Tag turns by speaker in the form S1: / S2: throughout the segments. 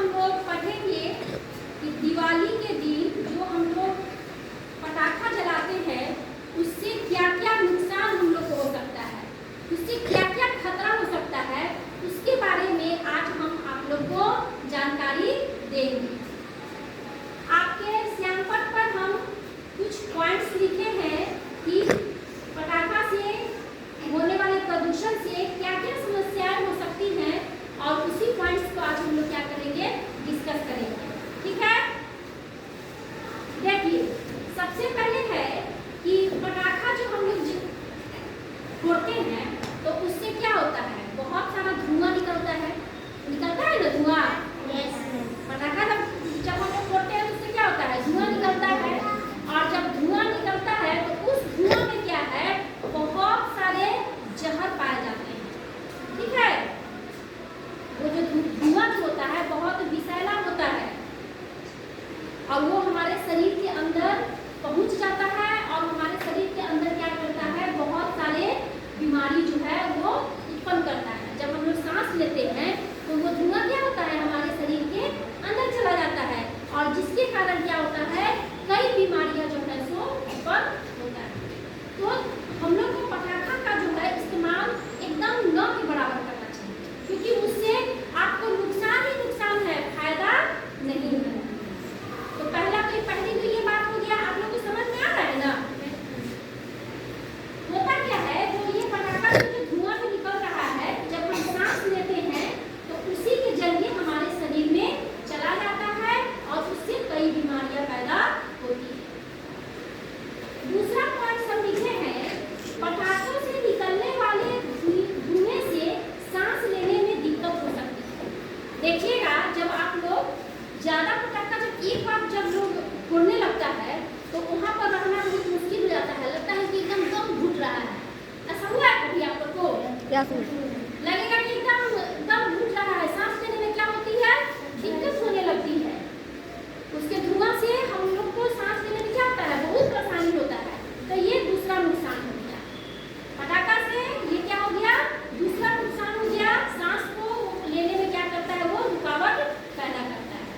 S1: हम लोग पढ़ेंगे कि दिवाली के दिन जो हम लोग पटाखा जलाते हैं उससे क्या क्या नुकसान हम लोग को हो सकता है, उससे क्या क्या खतरा हो सकता है, उसके बारे में आज हम आप लोग को जानकारी देंगे। आपके श्यामपट पर हम कुछ पॉइंट्स लिखे हैं कि पटाखा से होने वाले प्रदूषण से क्या क्या समस्याएं हो सकती हैं और उसी पॉइंट्स को आज हम लोग क्या करेंगे, डिस्कस करेंगे। ठीक है, देखिए सबसे पहले है कि पटाखा जो हम लोग फोड़ते हैं तो उससे क्या होता है, बहुत सारा धुआं निकलता है ना धुआं। पटाखा जब हम लोग फोड़ते हैं तो उससे क्या होता है, धुआं निकलता है। और जब धुआं निकलता है तो उस धुआं में क्या है, बहुत सारे जहर पाए जाते हैं। ठीक है, वो जो धुआं होता है बहुत विषैला होता है और वो हमारे शरीर के अंदर पहुंच जाता है और हमारे शरीर के अंदर क्या करता है, बहुत सारे बीमारी जो है वो उत्पन्न करता है। जब हम लोग सांस लेते हैं तो वो धुआं क्या होता है, हमारे शरीर के अंदर चला जाता है और जिसके कारण क्या होता है, कई बीमारियां जो है सो उत्पन्न होता है। तो हम लोग को पटाखा का जो है इस्तेमाल एकदम न के बराबर करना चाहिए, क्योंकि उससे आपको नुकसान ही नुकसान है, फायदा नहीं है। तो पहली तो ये बात हो गया, आप लोग को समझ में आ रहा है ना। होता क्या है, जो ये पटाखा से जो धुआं भी निकल रहा है, जब हम सांस लेते हैं तो उसी के जरिए हमारे शरीर में चला जाता है और उससे कई बीमारियां पैदा होती है। दूसरा पॉइंट हम लिखे हैं, पटाखों से निकलने वाले धुएं से सांस लेने में दिक्कत हो सकती है। देखिएगा जब आप लोग ज्यादा पटाखा जब एक बार जब लोग फोड़ने लगता है तो वहाँ पर रहना बहुत मुश्किल हो जाता है, लगता है कि एकदम दम घुट रहा है। ऐसा हुआ है कभी आप लोग को? लगेगा कि एकदम दम घुट रहा है, सांस लेने में क्या होती है, दिक्कत होने लगती है। उसके धुआं से हम लोग को सांस लेने में क्या होता है, बहुत परेशानी होता है। तो ये दूसरा नुकसान हो गया पटाखा से, ये क्या हो गया, दूसरा नुकसान हो गया। सांस को लेने में क्या करता है, वो रुकावट पैदा करता है।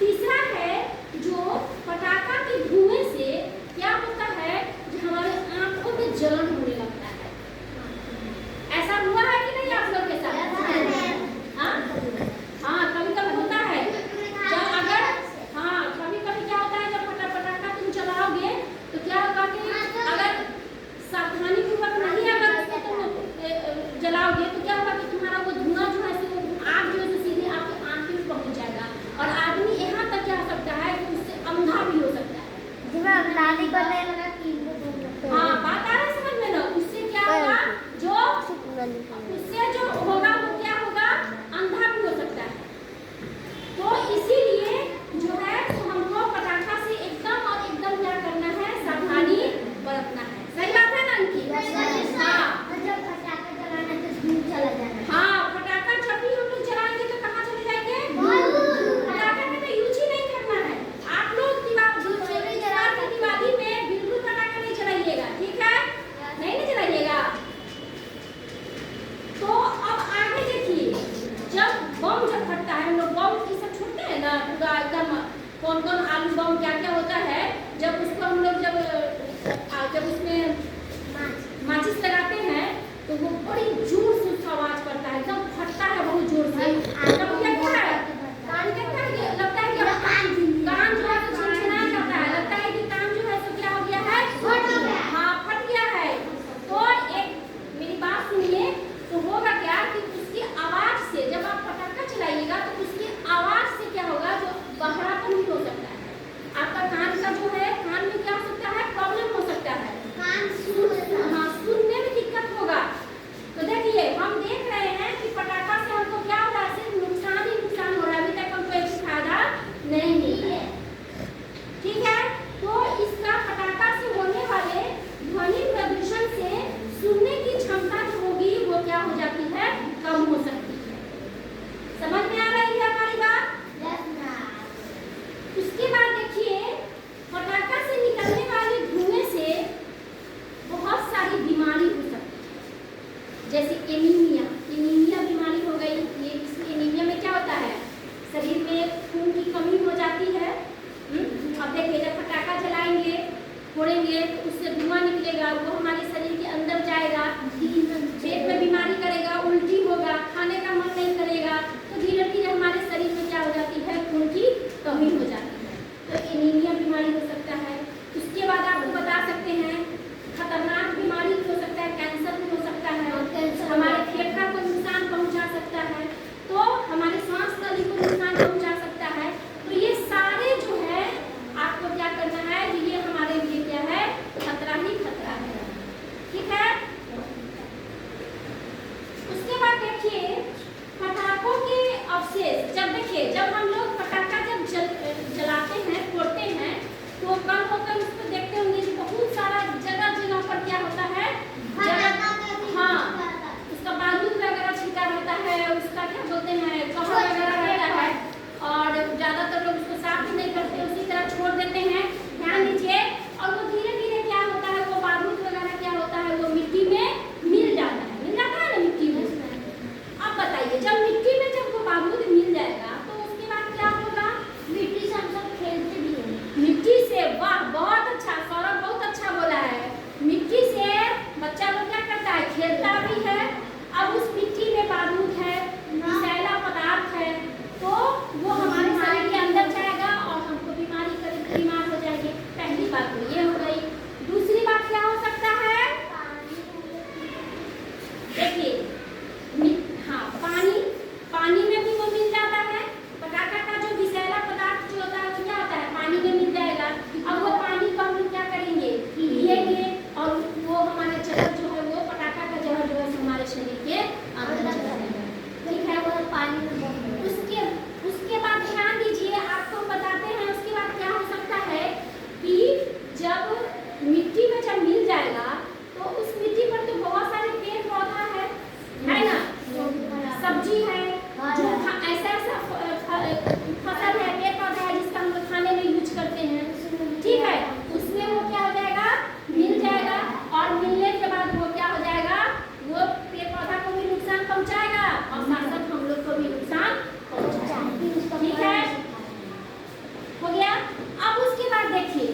S1: तीसरा है, जो पटाखा के धुएं से क्या होता है, जो हमारे आंखों में जलन होने लगता है। ऐसा हुआ है कि नहीं आप लोग के साथ? हाँ, कभी कभी होता है। जब अगर कभी कभी क्या होता है, जब पटाखा तुम चलाओगे तो क्या होगा कि अगर सावधानी पूर्वक नहीं अगर उसको तुम जलाओगे तो क्या होगा कि तुम्हारा वो धुआं जो है आग जो है सीधे आपके आंख में पहुंच जाएगा और आदमी यहाँ तक क्या हो सकता है कि उससे अंधा भी हो सकता है। हाँ, बात आ रही है समझ में ना। उससे क्या होगा, उससे जो होगा वो क्या होगा, अंधा भी हो सकता है। तो इसीलिए जो है तो हमको पटाखा से एकदम और एकदम क्या करना है, सावधानी बरतना है। सही बात है ना इनकी? हाँ, पटाखा जब भी हम लोग जलाएंगे तो कहाँ चले जाएंगे, पटाखा में तो यूज ही नहीं करना है। आप लोग दिवाली में बिल्कुल पटाखा नहीं चलाइएगा, ठीक है, नहीं चलाइएगा। तो अब आगे देखिए, जब बम जब फटता है, हम लोग बम की सब छोड़ते हैं ना, पूरा एकदम कौन कौन आलू बम क्या क्या होता है, जब उसको हम लोग जब उसमें माचिस लगाते हैं तो वो बड़ी जोर से उसका आवाज करता है, एकदम फटता है बहुत जोर से। तब क्या है, कान कहता है, लगता है कि कान जो है तो छनछनाया जाता है, लगता है कि कान जो है तो क्या हो गया है, हाँ फट गया है। तो एक मेरी बात सुनिए, तो होगा क्या कि उसकी आवाज से जब आप पटाखा चलाइएगा तो उसकी आवाज से क्या होगा, जो बहरापन भी हो सकता है, आपका कान का जो है, कान में क्या हो सकता है, प्रॉब्लम हो सकता है, सुनने में दिक्कत होगा। तो देखिए हम देख रहे हैं कि पटाखा से हमको क्या हो रहा है, सिर्फ पटाखा का जो विषैला पदार्थ जो होता है वो क्या होता है, पानी में मिल जाएगा। अब वो पानी को हम लोग क्या करेंगे, पिएंगे और वो हमारे जहर जो है वो पटाखा का जहर जो है हमारे शरीर के अंदर चला जाएगा। ठीक है, वो पानी में उसके बाद ध्यान दीजिए, आपको बताते हैं उसके बाद क्या हो सकता है कि जब मिट्टी में जब मिल जाएगा तो उस मिट्टी पर तो बहुत सारे पेड़ पौधा है ना, सब्जी है, जो ऐसा फसल है, पेड़ पौधा है जिसका हम लोग खाने में यूज करते हैं। ठीक है, उसमें वो क्या हो जाएगा, मिल जाएगा और मिलने के बाद वो क्या हो जाएगा, वो पेड़ पौधा को भी नुकसान पहुंचाएगा और साथ साथ हम लोग को भी नुकसान पहुंचाएगा। ठीक है, हो गया। अब उसके बाद देखिए,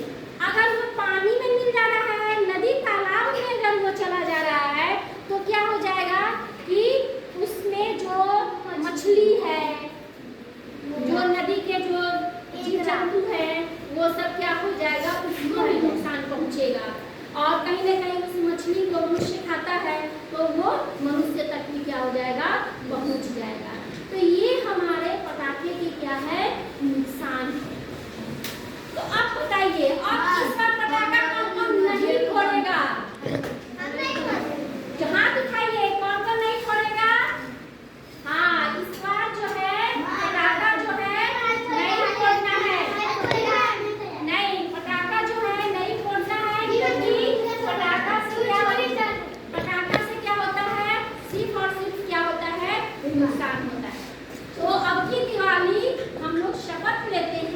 S1: अगर वो पानी में मिल जा रहा है, नदी तालाब में अगर वो चला जा रहा है तो क्या हो जाएगा कि उसमें जो मछली है, जो नदी के जो जीव जंतु है, वो सब क्या हो जाएगा, उसको भी नुकसान पहुंचेगा। और कहीं ना कहीं उस मछली को मनुष्य खाता है तो वो मनुष्य तक भी क्या हो जाएगा, पहुंच जाएगा। तो ये हमारे पटाखे के क्या है, नुकसान है। तो अब बताइए, अब इस बार पटाखा कौन कौन नहीं फोड़ेगा, हाथ उठाइए, कौन कौन नहीं फोड़ेगा। हाँ, इस बार जो है पटाखा जो है नहीं फोड़ना है, नहीं पटाखा जो है नहीं फोड़ना है, क्योंकि पटाखा से क्या होता है, सिर्फ और सिर्फ क्या होता है, नुकसान होता है। तो अब की दिवाली हम लोग शपथ लेते हैं